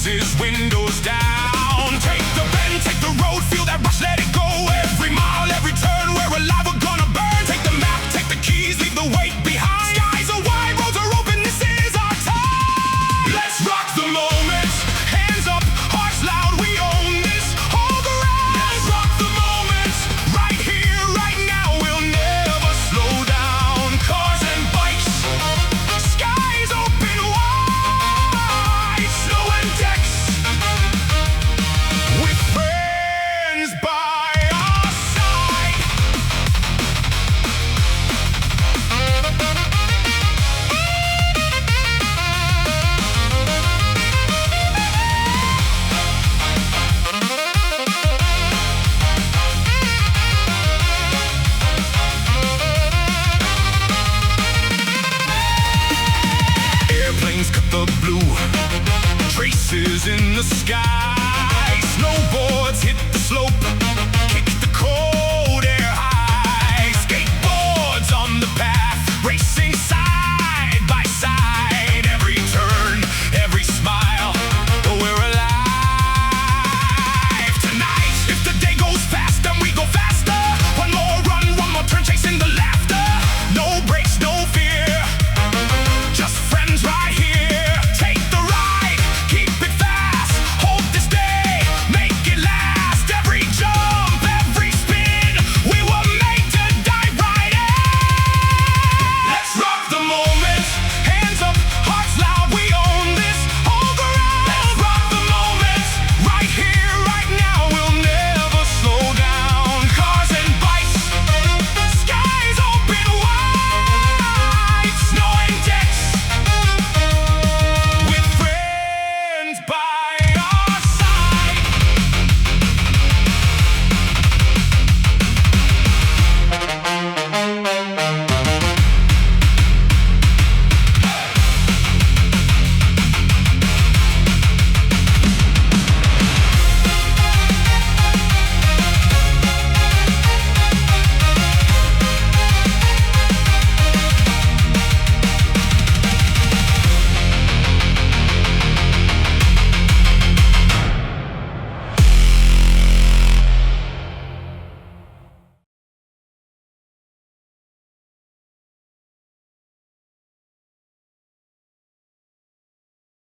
races, windows down. Take the bend, take the road, feel that rush, let it go. Every mile, every turn, we're alive, we're gonna burn. Take the map, take the keys, leave the weight behind. Skies are wide, roads are open, this is our time. Let's rock the moment, hands up, hearts loud, we own this whole ground. Let's rock the moment, right here, right now, we'll never slow down. Cars and bikes, skies open wide, snow and decks, with friends by our side. Airplanes cut the blue, traces in the sky.